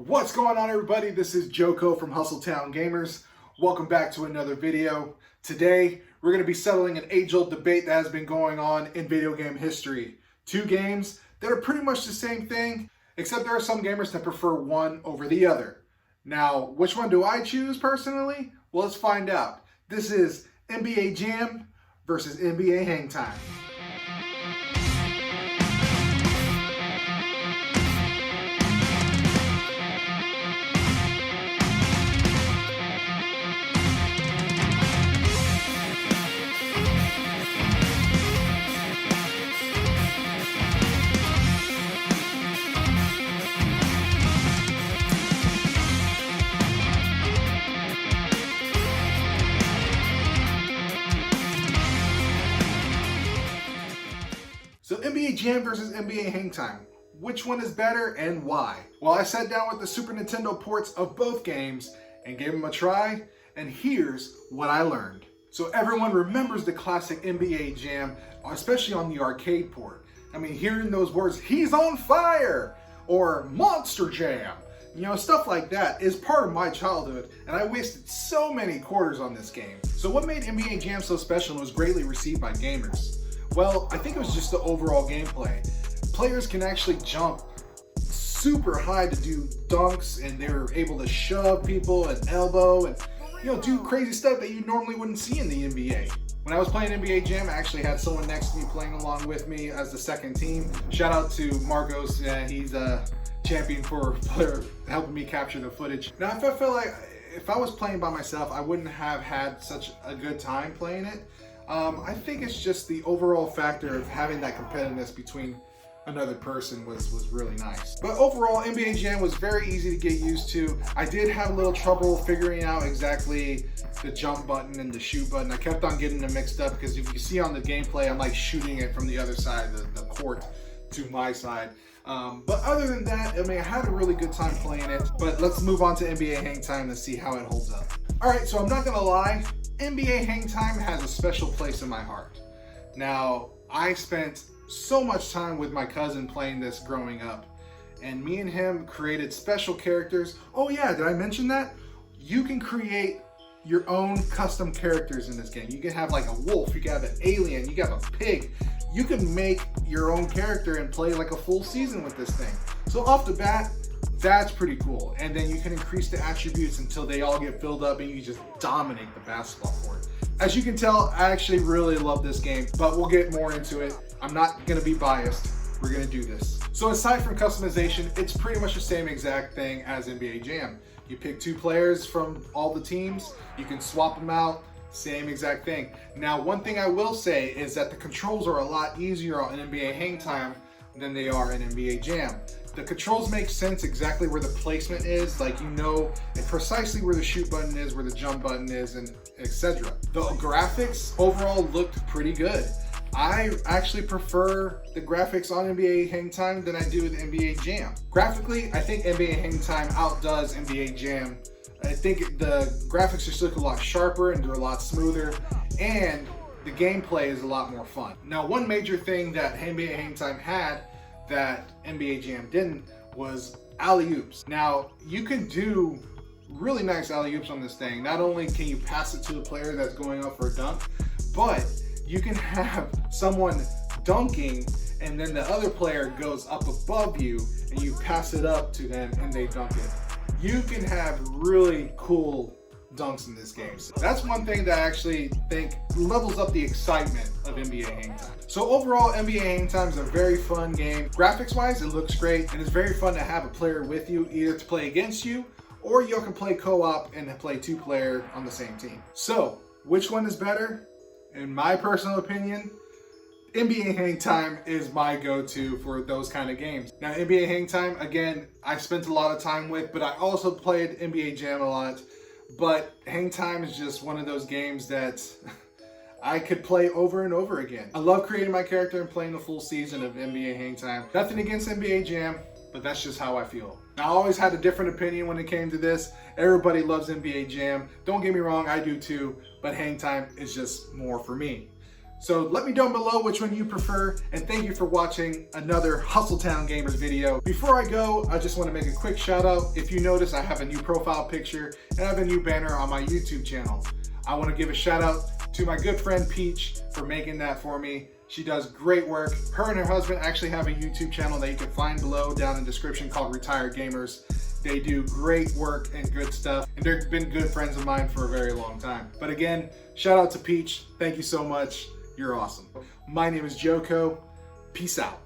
What's going on, everybody? This is Joko from Hustletown Gamers. Welcome back to another video. Today, we're going to be settling an age-old debate that has been going on in video game history. Two games that are pretty much the same thing, except there are some gamers that prefer one over the other. Now, which one do I choose personally? Well, let's find out. This is NBA Jam versus NBA Hangtime. So NBA Jam versus NBA Hangtime. Which one is better and why? Well, I sat down with the Super Nintendo ports of both games and gave them a try, and here's what I learned. So everyone remembers the classic NBA Jam, especially on the arcade port. I mean, hearing those words, "He's on fire," or "Monster Jam," you know, stuff like that is part of my childhood, and I wasted so many quarters on this game. So what made NBA Jam so special and was greatly received by gamers? Well, I think it was just the overall gameplay. Players can actually jump super high to do dunks, and they're able to shove people and elbow and, you know, do crazy stuff that you normally wouldn't see in the NBA. When I was playing NBA Jam, I actually had someone next to me playing along with me as the second team. Shout out to Marcos, he's a champion for helping me capture the footage. Now, if I felt like if I was playing by myself, I wouldn't have had such a good time playing it. I think it's just the overall factor of having that competitiveness between another person was really nice. But overall, NBA Jam was very easy to get used to. I did have a little trouble figuring out exactly the jump button and the shoot button. I kept on getting them mixed up because if you see on the gameplay, I'm like shooting it from the other side of the court to my side. But other than that, I mean, I had a really good time playing it. But let's move on to NBA Hangtime to see how it holds up. All right, so I'm not gonna lie, NBA Hangtime has a special place in my heart. Now, I spent so much time with my cousin playing this growing up, and me and him created special characters. Oh yeah, did I mention that? You can create your own custom characters in this game. You can have like a wolf, you can have an alien, you can have a pig. You can make your own character and play like a full season with this thing. So off the bat, that's pretty cool. And then you can increase the attributes until they all get filled up and you just dominate the basketball court. As you can tell, I actually really love this game, but we'll get more into it. I'm not gonna be biased. We're gonna do this. So aside from customization, it's pretty much the same exact thing as NBA Jam. You pick two players from all the teams, you can swap them out, same exact thing. Now, one thing I will say is that the controls are a lot easier on NBA Hangtime than they are in NBA Jam. The controls make sense exactly where the placement is, like you know precisely where the shoot button is, where the jump button is, and etc. The graphics overall looked pretty good. I actually prefer the graphics on NBA Hangtime than I do with NBA Jam. Graphically, I think NBA Hangtime outdoes NBA Jam. I think the graphics just look a lot sharper and they're a lot smoother, and the gameplay is a lot more fun. Now, one major thing that NBA Hangtime had that NBA Jam didn't was alley-oops. Now, you can do really nice alley-oops on this thing. Not only can you pass it to the player that's going up for a dunk, but you can have someone dunking and then the other player goes up above you and you pass it up to them and they dunk it. You can have really cool dunks in this game. So that's one thing that I actually think levels up the excitement of NBA Hangtime. So overall, NBA Hangtime is a very fun game. Graphics wise, it looks great, and it's very fun to have a player with you, either to play against you, or you can play co-op and play two-player on the same team. So, which one is better? In my personal opinion, NBA Hangtime is my go-to for those kind of games. Now, NBA Hangtime, again, I spent a lot of time with, but I also played NBA Jam a lot. But Hangtime is just one of those games that I could play over and over again. I love creating my character and playing the full season of NBA Hangtime. Nothing against NBA Jam, but that's just how I feel. Now, I always had a different opinion when it came to this. Everybody loves NBA Jam. Don't get me wrong, I do too, but Hangtime is just more for me. So let me down below which one you prefer, and thank you for watching another Hustletown Gamers video. Before I go, I just want to make a quick shout out. If you notice, I have a new profile picture and I have a new banner on my YouTube channel. I want to give a shout out to my good friend Peach for making that for me. She does great work. Her and her husband actually have a YouTube channel that you can find below down in the description called Retired Gamers. They do great work and good stuff, and they've been good friends of mine for a very long time. But again, shout out to Peach. Thank you so much. You're awesome. My name is Joko. Peace out.